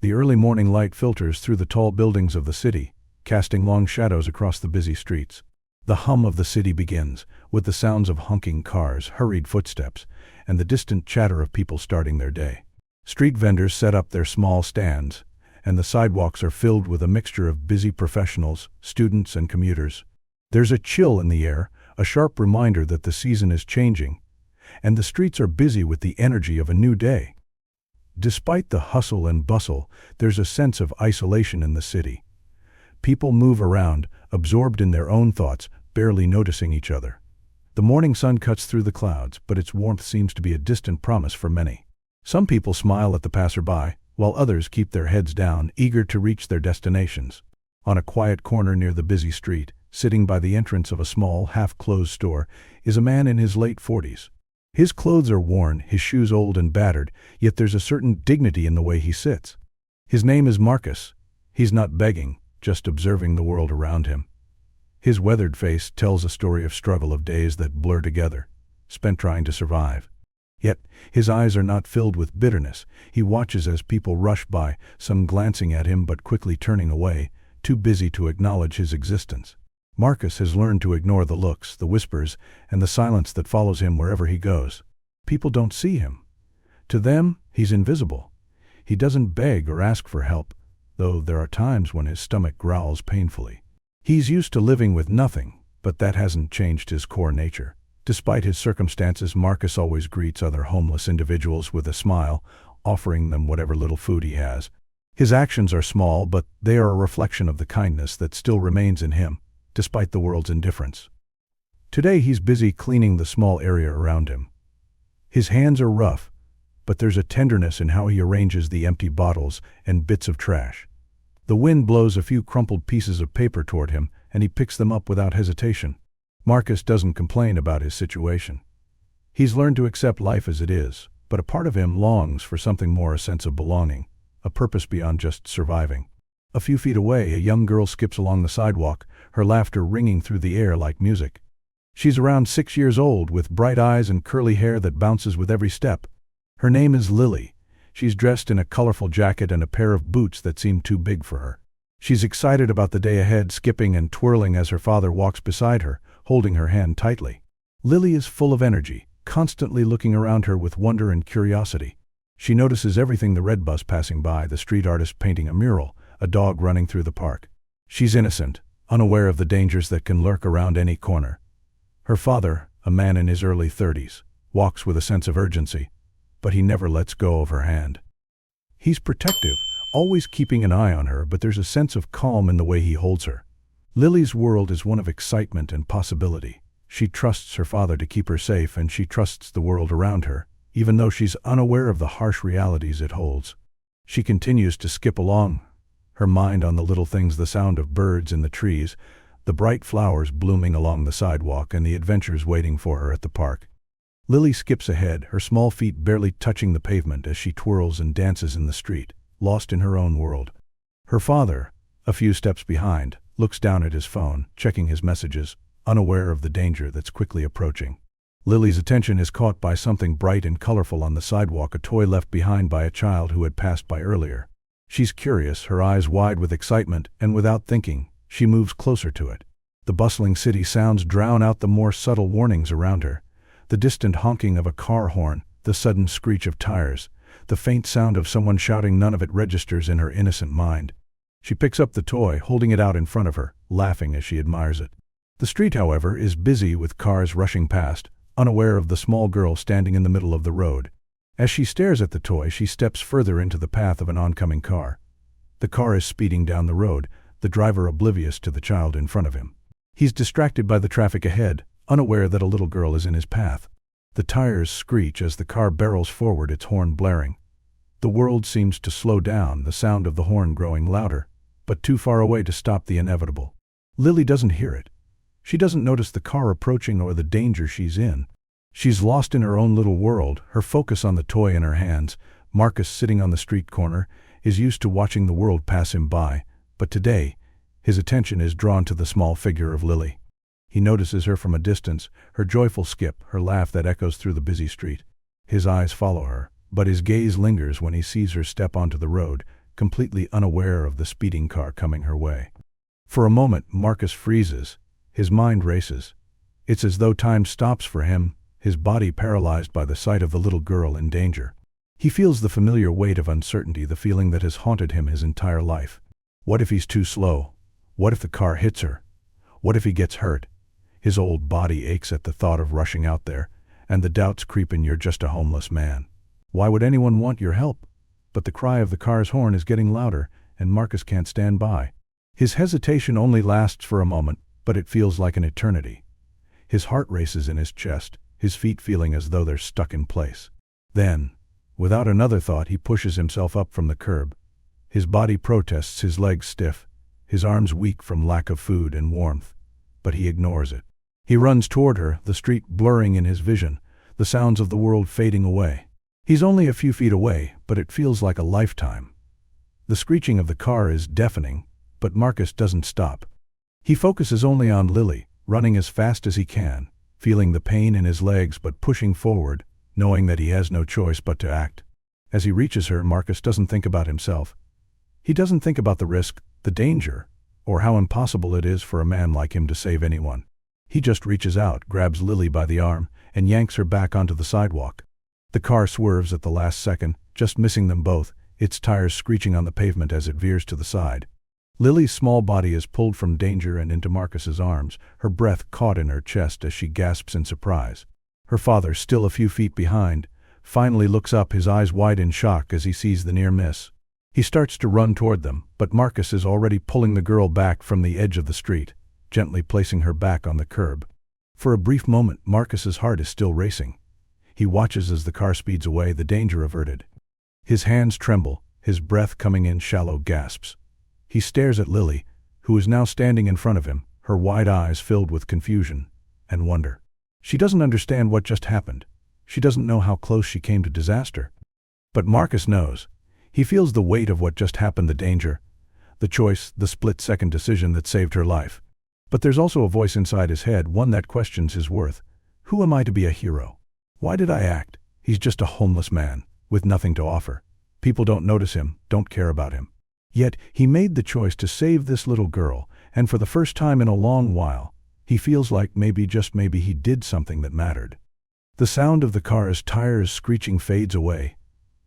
The early morning light filters through the tall buildings of the city, casting long shadows across the busy streets. The hum of the city begins, with the sounds of honking cars, hurried footsteps, and the distant chatter of people starting their day. Street vendors set up their small stands, and the sidewalks are filled with a mixture of busy professionals, students, and commuters. There's a chill in the air, a sharp reminder that the season is changing, and the streets are busy with the energy of a new day. Despite the hustle and bustle, there's a sense of isolation in the city. People move around, absorbed in their own thoughts, barely noticing each other. The morning sun cuts through the clouds, but its warmth seems to be a distant promise for many. Some people smile at the passerby, while others keep their heads down, eager to reach their destinations. On a quiet corner near the busy street, sitting by the entrance of a small, half-closed store, is a man in his late 40s. His clothes are worn, his shoes old and battered, yet there's a certain dignity in the way he sits. His name is Marcus. He's not begging, just observing the world around him. His weathered face tells a story of struggle, of days that blur together, spent trying to survive. Yet, his eyes are not filled with bitterness. He watches as people rush by, some glancing at him but quickly turning away, too busy to acknowledge his existence. Marcus has learned to ignore the looks, the whispers, and the silence that follows him wherever he goes. People don't see him. To them, he's invisible. He doesn't beg or ask for help, though there are times when his stomach growls painfully. He's used to living with nothing, but that hasn't changed his core nature. Despite his circumstances, Marcus always greets other homeless individuals with a smile, offering them whatever little food he has. His actions are small, but they are a reflection of the kindness that still remains in him, despite the world's indifference. Today he's busy cleaning the small area around him. His hands are rough, but there's a tenderness in how he arranges the empty bottles and bits of trash. The wind blows a few crumpled pieces of paper toward him, and he picks them up without hesitation. Marcus doesn't complain about his situation. He's learned to accept life as it is, but a part of him longs for something more, a sense of belonging, a purpose beyond just surviving. A few feet away, a young girl skips along the sidewalk, her laughter ringing through the air like music. She's around 6 years old, with bright eyes and curly hair that bounces with every step. Her name is Lily. She's dressed in a colorful jacket and a pair of boots that seem too big for her. She's excited about the day ahead, skipping and twirling as her father walks beside her, holding her hand tightly. Lily is full of energy, constantly looking around her with wonder and curiosity. She notices everything: the red bus passing by, the street artist painting a mural, a dog running through the park. She's innocent, unaware of the dangers that can lurk around any corner. Her father, a man in his early 30s, walks with a sense of urgency, but he never lets go of her hand. He's protective, always keeping an eye on her, but there's a sense of calm in the way he holds her. Lily's world is one of excitement and possibility. She trusts her father to keep her safe, and she trusts the world around her, even though she's unaware of the harsh realities it holds. She continues to skip along, her mind on the little things: the sound of birds in the trees, the bright flowers blooming along the sidewalk, and the adventures waiting for her at the park. Lily skips ahead, her small feet barely touching the pavement as she twirls and dances in the street, lost in her own world. Her father, a few steps behind, looks down at his phone, checking his messages, unaware of the danger that's quickly approaching. Lily's attention is caught by something bright and colorful on the sidewalk, a toy left behind by a child who had passed by earlier. She's curious, her eyes wide with excitement, and without thinking, she moves closer to it. The bustling city sounds drown out the more subtle warnings around her. The distant honking of a car horn, the sudden screech of tires, the faint sound of someone shouting, none of it registers in her innocent mind. She picks up the toy, holding it out in front of her, laughing as she admires it. The street, however, is busy with cars rushing past, unaware of the small girl standing in the middle of the road. As she stares at the toy, she steps further into the path of an oncoming car. The car is speeding down the road, the driver oblivious to the child in front of him. He's distracted by the traffic ahead, unaware that a little girl is in his path. The tires screech as the car barrels forward, its horn blaring. The world seems to slow down, the sound of the horn growing louder, but too far away to stop the inevitable. Lily doesn't hear it. She doesn't notice the car approaching or the danger she's in. She's lost in her own little world, her focus on the toy in her hands. Marcus, sitting on the street corner, is used to watching the world pass him by, but today, his attention is drawn to the small figure of Lily. He notices her from a distance, her joyful skip, her laugh that echoes through the busy street. His eyes follow her, but his gaze lingers when he sees her step onto the road, completely unaware of the speeding car coming her way. For a moment, Marcus freezes. His mind races. It's as though time stops for him, his body paralyzed by the sight of the little girl in danger. He feels the familiar weight of uncertainty, the feeling that has haunted him his entire life. What if he's too slow? What if the car hits her? What if he gets hurt? His old body aches at the thought of rushing out there, and the doubts creep in. You're just a homeless man. Why would anyone want your help? But the cry of the car's horn is getting louder, and Marcus can't stand by. His hesitation only lasts for a moment, but it feels like an eternity. His heart races in his chest, his feet feeling as though they're stuck in place. Then, without another thought, he pushes himself up from the curb. His body protests, his legs stiff, his arms weak from lack of food and warmth, but he ignores it. He runs toward her, the street blurring in his vision, the sounds of the world fading away. He's only a few feet away, but it feels like a lifetime. The screeching of the car is deafening, but Marcus doesn't stop. He focuses only on Lily, running as fast as he can, feeling the pain in his legs but pushing forward, knowing that he has no choice but to act. As he reaches her, Marcus doesn't think about himself. He doesn't think about the risk, the danger, or how impossible it is for a man like him to save anyone. He just reaches out, grabs Lily by the arm, and yanks her back onto the sidewalk. The car swerves at the last second, just missing them both, its tires screeching on the pavement as it veers to the side. Lily's small body is pulled from danger and into Marcus's arms, her breath caught in her chest as she gasps in surprise. Her father, still a few feet behind, finally looks up, his eyes wide in shock as he sees the near miss. He starts to run toward them, but Marcus is already pulling the girl back from the edge of the street, gently placing her back on the curb. For a brief moment, Marcus's heart is still racing. He watches as the car speeds away, the danger averted. His hands tremble, his breath coming in shallow gasps. He stares at Lily, who is now standing in front of him, her wide eyes filled with confusion and wonder. She doesn't understand what just happened. She doesn't know how close she came to disaster. But Marcus knows. He feels the weight of what just happened, the danger, the choice, the split-second decision that saved her life. But there's also a voice inside his head, one that questions his worth. Who am I to be a hero? Why did I act? He's just a homeless man, with nothing to offer. People don't notice him, don't care about him. Yet, he made the choice to save this little girl, and for the first time in a long while, he feels like maybe, just maybe, he did something that mattered. The sound of the car's tires screeching fades away,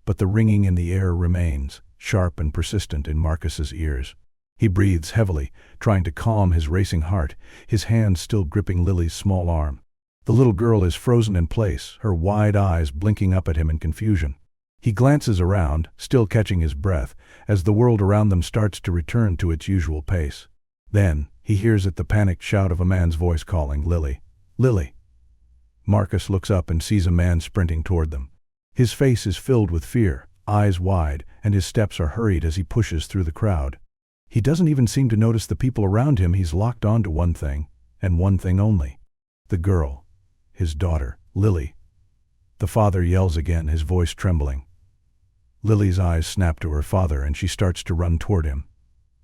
but the ringing in the air remains, sharp and persistent in Marcus's ears. He breathes heavily, trying to calm his racing heart, his hands still gripping Lily's small arm. The little girl is frozen in place, her wide eyes blinking up at him in confusion. He glances around, still catching his breath, as the world around them starts to return to its usual pace. Then, he hears the panicked shout of a man's voice calling, "Lily! Lily!" Marcus looks up and sees a man sprinting toward them. His face is filled with fear, eyes wide, and his steps are hurried as he pushes through the crowd. He doesn't even seem to notice the people around him. He's locked on to one thing, and one thing only. The girl. His daughter, Lily. The father yells again, his voice trembling. Lily's eyes snap to her father and she starts to run toward him.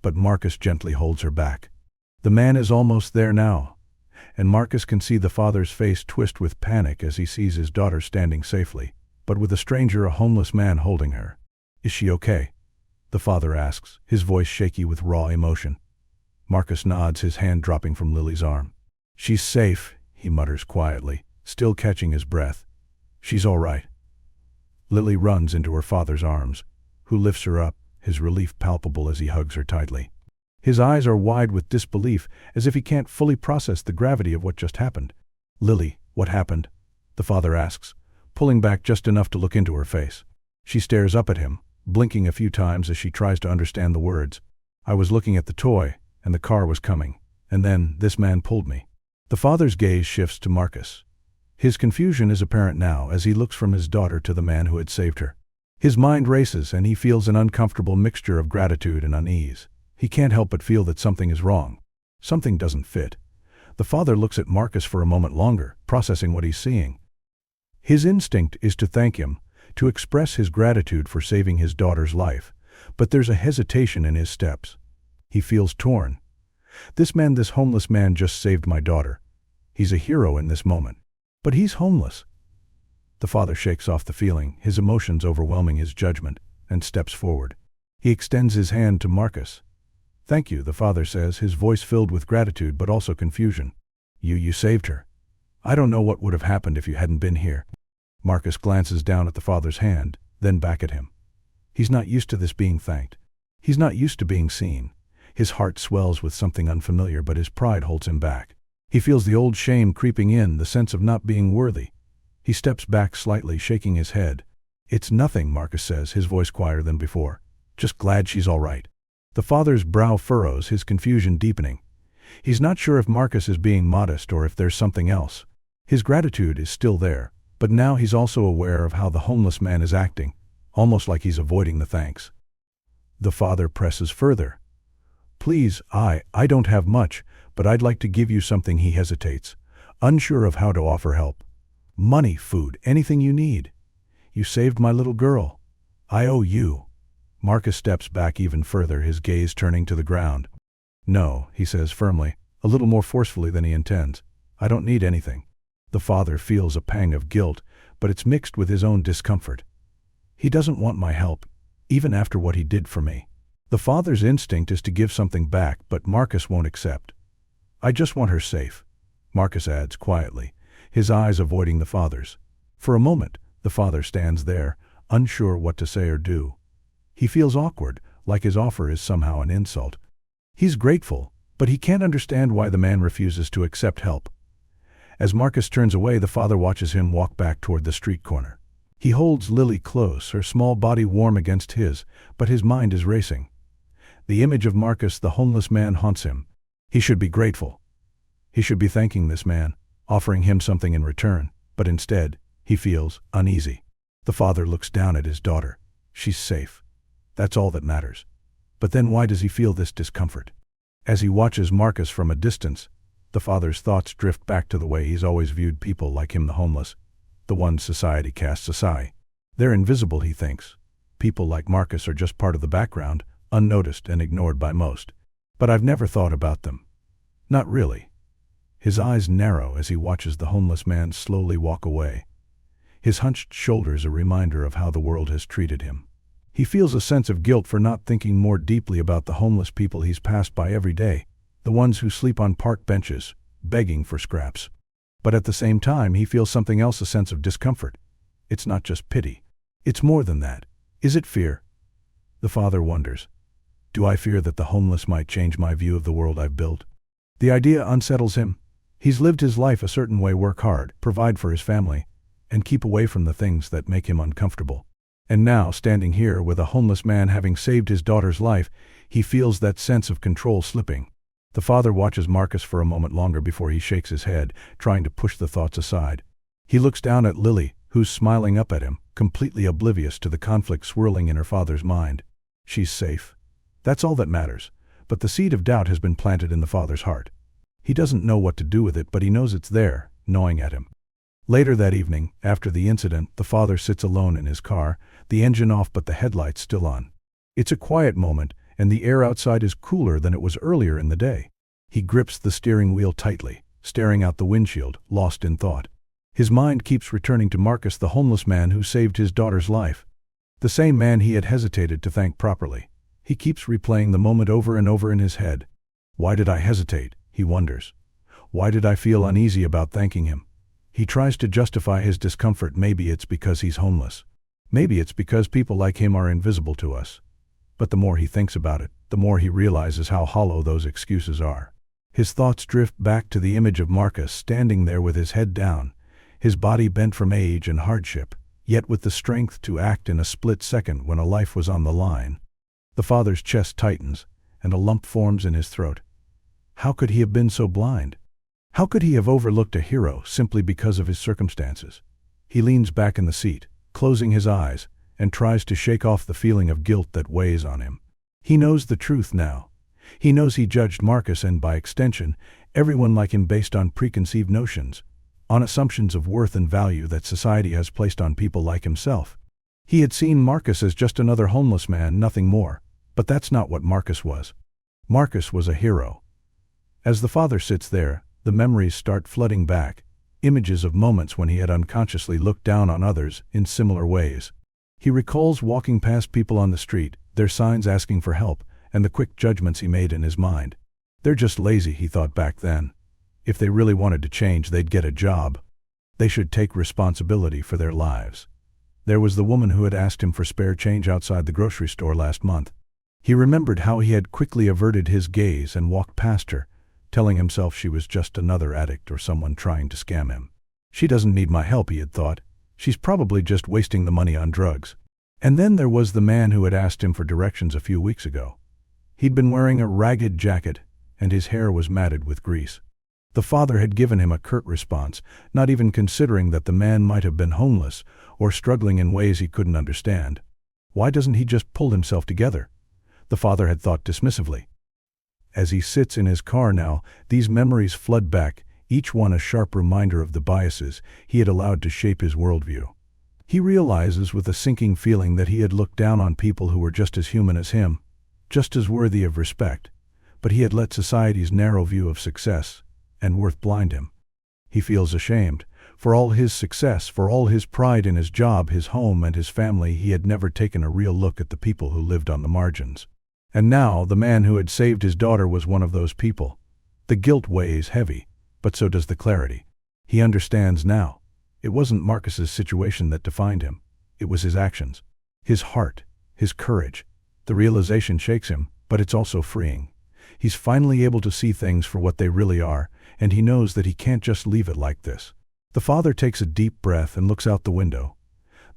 But Marcus gently holds her back. The man is almost there now, and Marcus can see the father's face twist with panic as he sees his daughter standing safely, but with a stranger, a homeless man, holding her. "Is she okay?" the father asks, his voice shaky with raw emotion. Marcus nods, his hand dropping from Lily's arm. "She's safe," he mutters quietly, still catching his breath. "She's all right." Lily runs into her father's arms, who lifts her up, his relief palpable as he hugs her tightly. His eyes are wide with disbelief, as if he can't fully process the gravity of what just happened. "Lily, what happened?" the father asks, pulling back just enough to look into her face. She stares up at him, blinking a few times as she tries to understand the words. "I was looking at the toy, and the car was coming, and then this man pulled me." The father's gaze shifts to Marcus. His confusion is apparent now as he looks from his daughter to the man who had saved her. His mind races and he feels an uncomfortable mixture of gratitude and unease. He can't help but feel that something is wrong. Something doesn't fit. The father looks at Marcus for a moment longer, processing what he's seeing. His instinct is to thank him, to express his gratitude for saving his daughter's life, but there's a hesitation in his steps. He feels torn. This homeless man just saved my daughter. He's a hero in this moment. But he's homeless. The father shakes off the feeling, his emotions overwhelming his judgment, and steps forward. He extends his hand to Marcus. "Thank you," the father says, his voice filled with gratitude but also confusion. You saved her. I don't know what would have happened if you hadn't been here." Marcus glances down at the father's hand, then back at him. He's not used to this being thanked. He's not used to being seen. His heart swells with something unfamiliar, but his pride holds him back. He feels the old shame creeping in, the sense of not being worthy. He steps back slightly, shaking his head. "It's nothing," Marcus says, his voice quieter than before. "Just glad she's all right." The father's brow furrows, his confusion deepening. He's not sure if Marcus is being modest or if there's something else. His gratitude is still there, but now he's also aware of how the homeless man is acting, almost like he's avoiding the thanks. The father presses further. "Please, I don't have much, but I'd like to give you something." He hesitates, unsure of how to offer help. "Money, food, anything you need. You saved my little girl. I owe you." Marcus steps back even further, his gaze turning to the ground. "No," he says firmly, a little more forcefully than he intends. "I don't need anything." The father feels a pang of guilt, but it's mixed with his own discomfort. He doesn't want my help, even after what he did for me. The father's instinct is to give something back, but Marcus won't accept. "I just want her safe," Marcus adds quietly, his eyes avoiding the father's. For a moment, the father stands there, unsure what to say or do. He feels awkward, like his offer is somehow an insult. He's grateful, but he can't understand why the man refuses to accept help. As Marcus turns away, the father watches him walk back toward the street corner. He holds Lily close, her small body warm against his, but his mind is racing. The image of Marcus, the homeless man, haunts him. He should be grateful. He should be thanking this man, offering him something in return, but instead, he feels uneasy. The father looks down at his daughter. She's safe. That's all that matters. But then why does he feel this discomfort? As he watches Marcus from a distance, the father's thoughts drift back to the way he's always viewed people like him, the homeless, the ones society casts aside. They're invisible, he thinks. People like Marcus are just part of the background, unnoticed and ignored by most. But I've never thought about them. Not really. His eyes narrow as he watches the homeless man slowly walk away. His hunched shoulders a reminder of how the world has treated him. He feels a sense of guilt for not thinking more deeply about the homeless people he's passed by every day, the ones who sleep on park benches, begging for scraps. But at the same time, he feels something else, a sense of discomfort. It's not just pity. It's more than that. Is it fear? The father wonders. Do I fear that the homeless might change my view of the world I've built? The idea unsettles him. He's lived his life a certain way: work hard, provide for his family, and keep away from the things that make him uncomfortable. And now, standing here with a homeless man having saved his daughter's life, he feels that sense of control slipping. The father watches Marcus for a moment longer before he shakes his head, trying to push the thoughts aside. He looks down at Lily, who's smiling up at him, completely oblivious to the conflict swirling in her father's mind. She's safe. That's all that matters, but the seed of doubt has been planted in the father's heart. He doesn't know what to do with it, but he knows it's there, gnawing at him. Later that evening, after the incident, the father sits alone in his car, the engine off but the headlights still on. It's a quiet moment, and the air outside is cooler than it was earlier in the day. He grips the steering wheel tightly, staring out the windshield, lost in thought. His mind keeps returning to Marcus, the homeless man who saved his daughter's life. The same man he had hesitated to thank properly. He keeps replaying the moment over and over in his head. Why did I hesitate? He wonders. Why did I feel uneasy about thanking him? He tries to justify his discomfort. Maybe it's because he's homeless. Maybe it's because people like him are invisible to us. But the more he thinks about it, the more he realizes how hollow those excuses are. His thoughts drift back to the image of Marcus standing there with his head down, his body bent from age and hardship, yet with the strength to act in a split second when a life was on the line. The father's chest tightens, and a lump forms in his throat. How could he have been so blind? How could he have overlooked a hero simply because of his circumstances? He leans back in the seat, closing his eyes, and tries to shake off the feeling of guilt that weighs on him. He knows the truth now. He knows he judged Marcus and, by extension, everyone like him based on preconceived notions, on assumptions of worth and value that society has placed on people like himself. He had seen Marcus as just another homeless man, nothing more, but that's not what Marcus was. Marcus was a hero. As the father sits there, the memories start flooding back, images of moments when he had unconsciously looked down on others in similar ways. He recalls walking past people on the street, their signs asking for help, and the quick judgments he made in his mind. They're just lazy, he thought back then. If they really wanted to change, they'd get a job. They should take responsibility for their lives. There was the woman who had asked him for spare change outside the grocery store last month. He remembered how he had quickly averted his gaze and walked past her, telling himself she was just another addict or someone trying to scam him. She doesn't need my help, he had thought. She's probably just wasting the money on drugs. And then there was the man who had asked him for directions a few weeks ago. He'd been wearing a ragged jacket, and his hair was matted with grease. The father had given him a curt response, not even considering that the man might have been homeless or struggling in ways he couldn't understand. Why doesn't he just pull himself together? The father had thought dismissively. As he sits in his car now, these memories flood back, each one a sharp reminder of the biases he had allowed to shape his worldview. He realizes with a sinking feeling that he had looked down on people who were just as human as him, just as worthy of respect, but he had let society's narrow view of success and worth blind him. He feels ashamed. For all his success, for all his pride in his job, his home, and his family, he had never taken a real look at the people who lived on the margins. And now, the man who had saved his daughter was one of those people. The guilt weighs heavy, but so does the clarity. He understands now. It wasn't Marcus's situation that defined him. It was his actions. His heart. His courage. The realization shakes him, but it's also freeing. He's finally able to see things for what they really are, and he knows that he can't just leave it like this. The father takes a deep breath and looks out the window.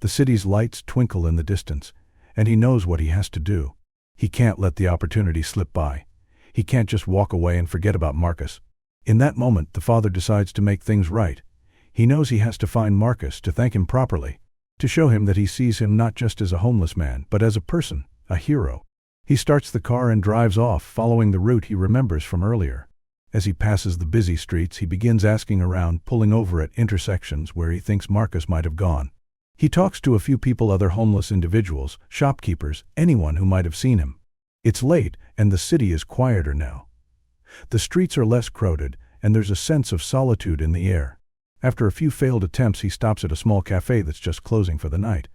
The city's lights twinkle in the distance, and he knows what he has to do. He can't let the opportunity slip by. He can't just walk away and forget about Marcus. In that moment, the father decides to make things right. He knows he has to find Marcus, to thank him properly, to show him that he sees him not just as a homeless man, but as a person, a hero. He starts the car and drives off, following the route he remembers from earlier. As he passes the busy streets, he begins asking around, pulling over at intersections where he thinks Marcus might have gone. He talks to a few people, other homeless individuals, shopkeepers, anyone who might have seen him. It's late, and the city is quieter now. The streets are less crowded, and there's a sense of solitude in the air. After a few failed attempts, he stops at a small cafe that's just closing for the night.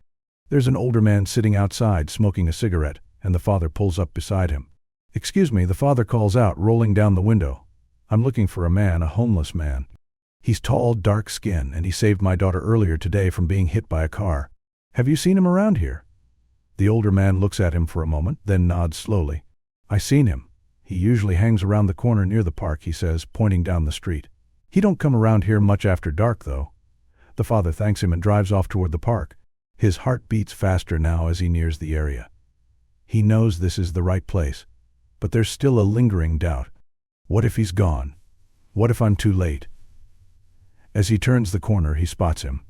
There's an older man sitting outside smoking a cigarette, and the father pulls up beside him. "Excuse me," the father calls out, rolling down the window. "I'm looking for a man, a homeless man. He's tall, dark-skinned, and he saved my daughter earlier today from being hit by a car. Have you seen him around here?" The older man looks at him for a moment, then nods slowly. "I seen him. He usually hangs around the corner near the park," he says, pointing down the street. "He don't come around here much after dark, though." The father thanks him and drives off toward the park. His heart beats faster now as he nears the area. He knows this is the right place, but there's still a lingering doubt. What if he's gone? What if I'm too late? As he turns the corner, he spots him.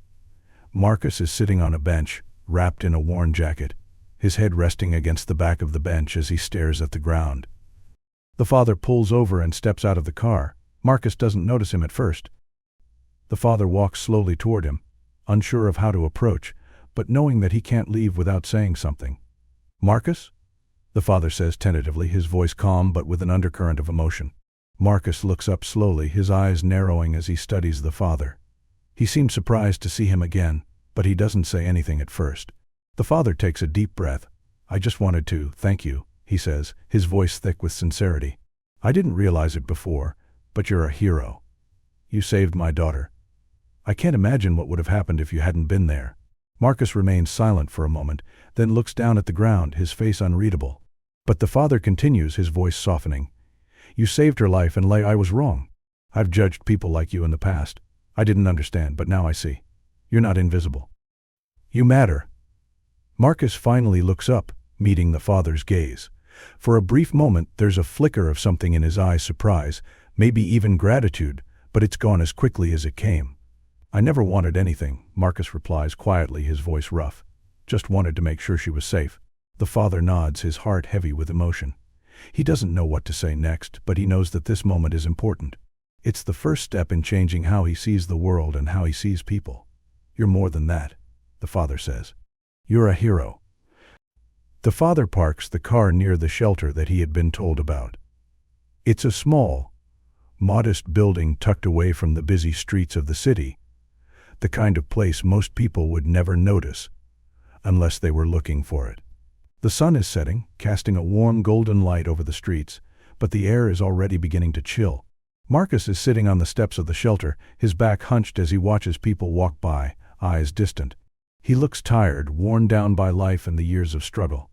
Marcus is sitting on a bench, wrapped in a worn jacket, his head resting against the back of the bench as he stares at the ground. The father pulls over and steps out of the car. Marcus doesn't notice him at first. The father walks slowly toward him, unsure of how to approach, but knowing that he can't leave without saying something. "Marcus?" the father says tentatively, his voice calm but with an undercurrent of emotion. Marcus looks up slowly, his eyes narrowing as he studies the father. He seems surprised to see him again, but he doesn't say anything at first. The father takes a deep breath. "I just wanted to thank you," he says, his voice thick with sincerity. "I didn't realize it before, but you're a hero. You saved my daughter. I can't imagine what would have happened if you hadn't been there." Marcus remains silent for a moment, then looks down at the ground, his face unreadable. But the father continues, his voice softening. "You saved her life, and I was wrong. I've judged people like you in the past. I didn't understand, but now I see. You're not invisible. You matter." Marcus finally looks up, meeting the father's gaze. For a brief moment, there's a flicker of something in his eyes, surprise, maybe even gratitude, but it's gone as quickly as it came. "I never wanted anything," Marcus replies quietly, his voice rough. "Just wanted to make sure she was safe." The father nods, his heart heavy with emotion. He doesn't know what to say next, but he knows that this moment is important. It's the first step in changing how he sees the world and how he sees people. "You're more than that," the father says. "You're a hero." The father parks the car near the shelter that he had been told about. It's a small, modest building tucked away from the busy streets of the city, the kind of place most people would never notice unless they were looking for it. The sun is setting, casting a warm golden light over the streets, but the air is already beginning to chill. Marcus is sitting on the steps of the shelter, his back hunched as he watches people walk by, eyes distant. He looks tired, worn down by life and the years of struggle.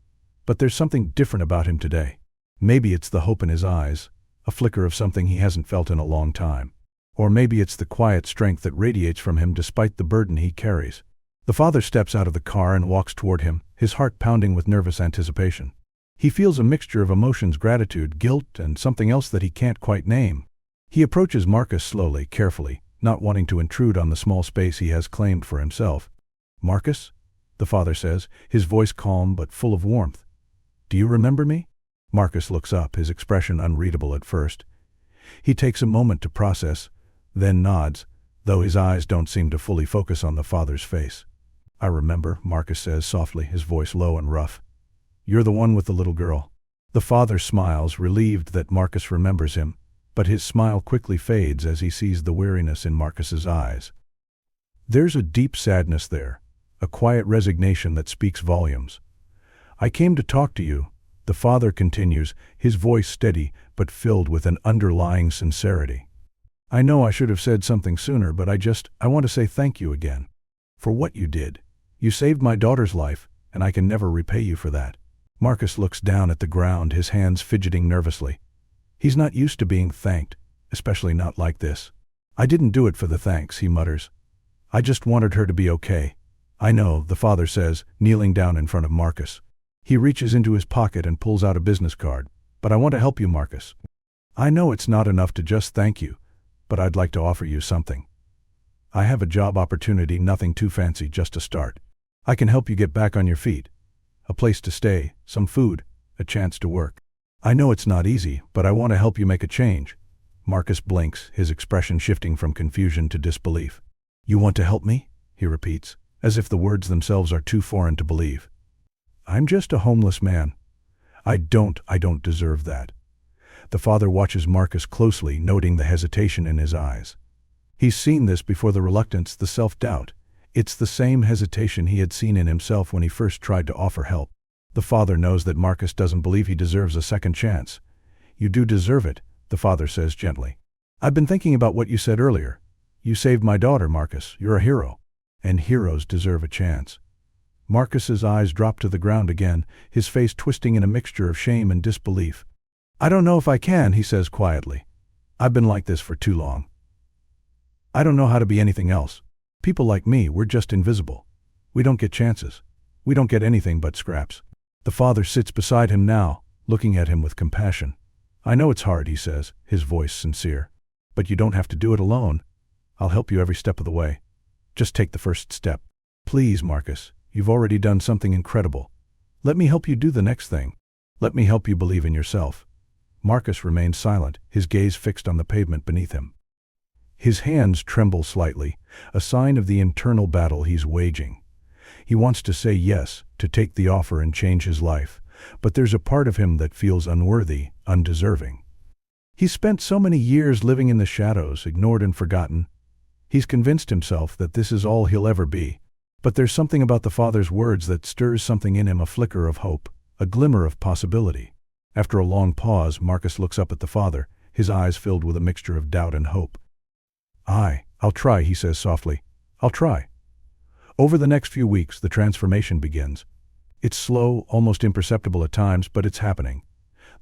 But there's something different about him today. Maybe it's the hope in his eyes, a flicker of something he hasn't felt in a long time. Or maybe it's the quiet strength that radiates from him despite the burden he carries. The father steps out of the car and walks toward him, his heart pounding with nervous anticipation. He feels a mixture of emotions: gratitude, guilt, and something else that he can't quite name. He approaches Marcus slowly, carefully, not wanting to intrude on the small space he has claimed for himself. "Marcus?" the father says, his voice calm but full of warmth. "Do you remember me?" Marcus looks up, his expression unreadable at first. He takes a moment to process, then nods, though his eyes don't seem to fully focus on the father's face. "I remember," Marcus says softly, his voice low and rough. "You're the one with the little girl." The father smiles, relieved that Marcus remembers him, but his smile quickly fades as he sees the weariness in Marcus's eyes. There's a deep sadness there, a quiet resignation that speaks volumes. "I came to talk to you," the father continues, his voice steady but filled with an underlying sincerity. "I know I should have said something sooner, but I want to say thank you again. For what you did. You saved my daughter's life, and I can never repay you for that." Marcus looks down at the ground, his hands fidgeting nervously. He's not used to being thanked, especially not like this. "I didn't do it for the thanks," he mutters. "I just wanted her to be okay." "I know," the father says, kneeling down in front of Marcus. He reaches into his pocket and pulls out a business card. "But I want to help you, Marcus. I know it's not enough to just thank you, but I'd like to offer you something. I have a job opportunity, nothing too fancy, just to start. I can help you get back on your feet. A place to stay, some food, a chance to work. I know it's not easy, but I want to help you make a change." Marcus blinks, his expression shifting from confusion to disbelief. "You want to help me?" he repeats, as if the words themselves are too foreign to believe. "I'm just a homeless man. I don't deserve that." The father watches Marcus closely, noting the hesitation in his eyes. He's seen this before: the reluctance, the self-doubt. It's the same hesitation he had seen in himself when he first tried to offer help. The father knows that Marcus doesn't believe he deserves a second chance. "You do deserve it," the father says gently. "I've been thinking about what you said earlier. You saved my daughter, Marcus. You're a hero. And heroes deserve a chance." Marcus's eyes drop to the ground again, his face twisting in a mixture of shame and disbelief. "I don't know if I can," he says quietly. "I've been like this for too long. I don't know how to be anything else. People like me, we're just invisible. We don't get chances. We don't get anything but scraps." The father sits beside him now, looking at him with compassion. "I know it's hard," he says, his voice sincere. "But you don't have to do it alone. I'll help you every step of the way. Just take the first step. Please, Marcus, you've already done something incredible. Let me help you do the next thing. Let me help you believe in yourself." Marcus remains silent, his gaze fixed on the pavement beneath him. His hands tremble slightly, a sign of the internal battle he's waging. He wants to say yes, to take the offer and change his life, but there's a part of him that feels unworthy, undeserving. He's spent so many years living in the shadows, ignored and forgotten. He's convinced himself that this is all he'll ever be. But there's something about the father's words that stirs something in him, a flicker of hope, a glimmer of possibility. After a long pause, Marcus looks up at the father, his eyes filled with a mixture of doubt and hope. I'll try," he says softly. "I'll try." Over the next few weeks, the transformation begins. It's slow, almost imperceptible at times, but it's happening.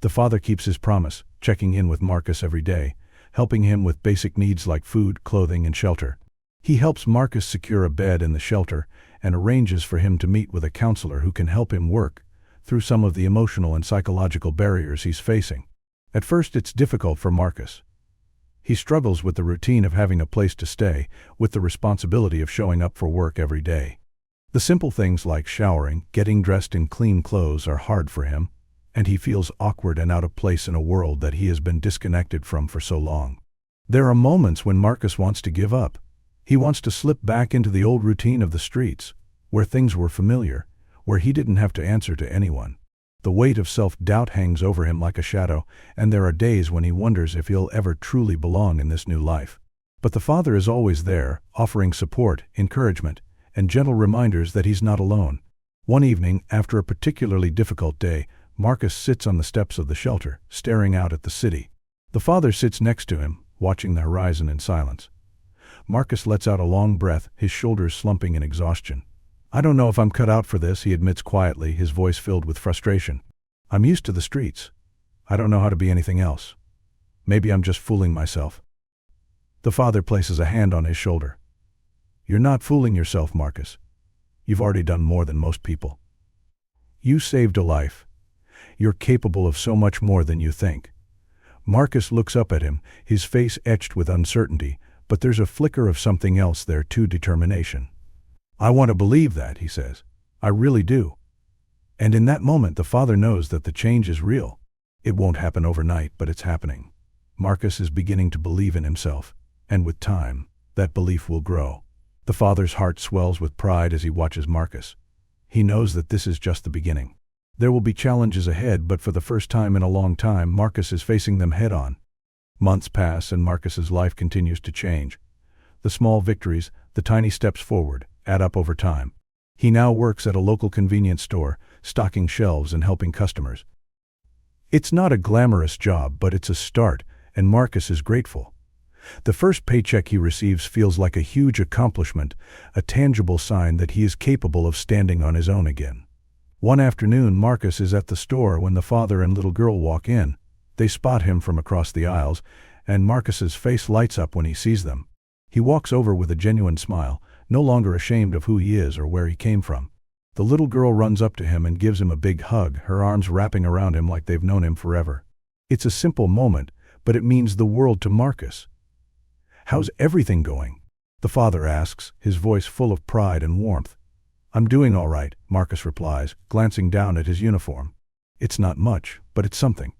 The father keeps his promise, checking in with Marcus every day, helping him with basic needs like food, clothing, and shelter. He helps Marcus secure a bed in the shelter and arranges for him to meet with a counselor who can help him work through some of the emotional and psychological barriers he's facing. At first, it's difficult for Marcus. He struggles with the routine of having a place to stay, with the responsibility of showing up for work every day. The simple things like showering, getting dressed in clean clothes are hard for him, and he feels awkward and out of place in a world that he has been disconnected from for so long. There are moments when Marcus wants to give up. He wants to slip back into the old routine of the streets, where things were familiar, where he didn't have to answer to anyone. The weight of self-doubt hangs over him like a shadow, and there are days when he wonders if he'll ever truly belong in this new life. But the father is always there, offering support, encouragement, and gentle reminders that he's not alone. One evening, after a particularly difficult day, Marcus sits on the steps of the shelter, staring out at the city. The father sits next to him, watching the horizon in silence. Marcus lets out a long breath, his shoulders slumping in exhaustion. "I don't know if I'm cut out for this," he admits quietly, his voice filled with frustration. "I'm used to the streets. I don't know how to be anything else. Maybe I'm just fooling myself." The father places a hand on his shoulder. "You're not fooling yourself, Marcus. You've already done more than most people. You saved a life. You're capable of so much more than you think." Marcus looks up at him, his face etched with uncertainty, but there's a flicker of something else there too, determination. "I want to believe that," he says. "I really do." And in that moment the father knows that the change is real. It won't happen overnight, but it's happening. Marcus is beginning to believe in himself, and with time, that belief will grow. The father's heart swells with pride as he watches Marcus. He knows that this is just the beginning. There will be challenges ahead, but for the first time in a long time, Marcus is facing them head-on. Months pass and Marcus's life continues to change. The small victories, the tiny steps forward, add up over time. He now works at a local convenience store, stocking shelves and helping customers. It's not a glamorous job, but it's a start, and Marcus is grateful. The first paycheck he receives feels like a huge accomplishment, a tangible sign that he is capable of standing on his own again. One afternoon, Marcus is at the store when the father and little girl walk in. They spot him from across the aisles, and Marcus's face lights up when he sees them. He walks over with a genuine smile, no longer ashamed of who he is or where he came from. The little girl runs up to him and gives him a big hug, her arms wrapping around him like they've known him forever. It's a simple moment, but it means the world to Marcus. "How's everything going?" the father asks, his voice full of pride and warmth. "I'm doing all right," Marcus replies, glancing down at his uniform. "It's not much, but it's something.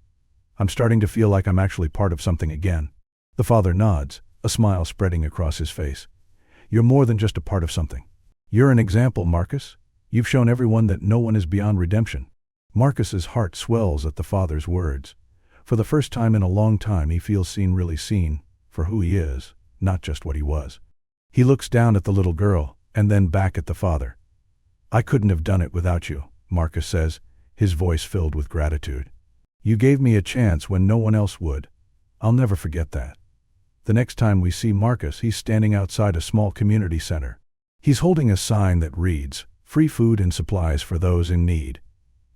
I'm starting to feel like I'm actually part of something again." The father nods, a smile spreading across his face. "You're more than just a part of something. You're an example, Marcus. You've shown everyone that no one is beyond redemption." Marcus's heart swells at the father's words. For the first time in a long time, he feels seen, really seen, for who he is, not just what he was. He looks down at the little girl, and then back at the father. "I couldn't have done it without you," Marcus says, his voice filled with gratitude. "You gave me a chance when no one else would. I'll never forget that." The next time we see Marcus, he's standing outside a small community center. He's holding a sign that reads, "Free food and supplies for those in need."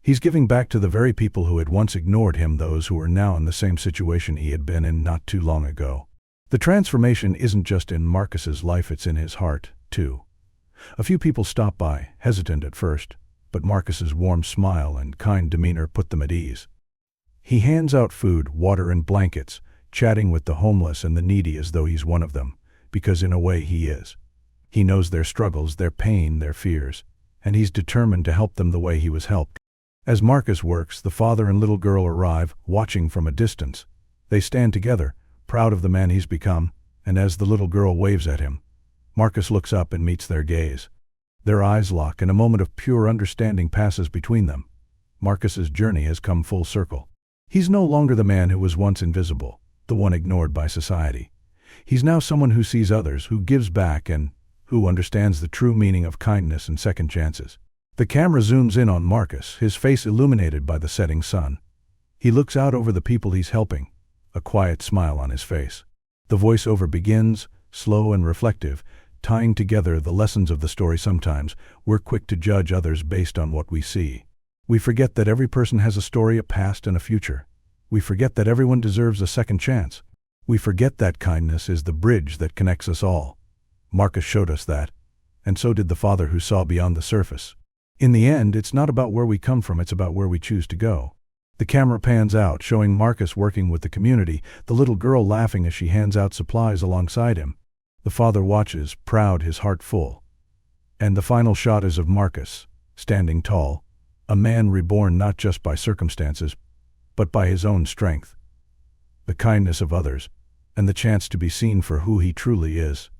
He's giving back to the very people who had once ignored him, those who are now in the same situation he had been in not too long ago. The transformation isn't just in Marcus's life, it's in his heart, too. A few people stop by, hesitant at first, but Marcus's warm smile and kind demeanor put them at ease. He hands out food, water, and blankets, chatting with the homeless and the needy as though he's one of them, because in a way he is. He knows their struggles, their pain, their fears, and he's determined to help them the way he was helped. As Marcus works, the father and little girl arrive, watching from a distance. They stand together, proud of the man he's become, and as the little girl waves at him, Marcus looks up and meets their gaze. Their eyes lock and a moment of pure understanding passes between them. Marcus's journey has come full circle. He's no longer the man who was once invisible, the one ignored by society. He's now someone who sees others, who gives back, and who understands the true meaning of kindness and second chances. The camera zooms in on Marcus, his face illuminated by the setting sun. He looks out over the people he's helping, a quiet smile on his face. The voiceover begins, slow and reflective, tying together the lessons of the story. Sometimes we're quick to judge others based on what we see. We forget that every person has a story, a past, and a future. We forget that everyone deserves a second chance. We forget that kindness is the bridge that connects us all. Marcus showed us that, and so did the father who saw beyond the surface. In the end, it's not about where we come from, it's about where we choose to go. The camera pans out, showing Marcus working with the community, the little girl laughing as she hands out supplies alongside him. The father watches, proud, his heart full. And the final shot is of Marcus, standing tall, a man reborn not just by circumstances, but by his own strength, the kindness of others, and the chance to be seen for who he truly is.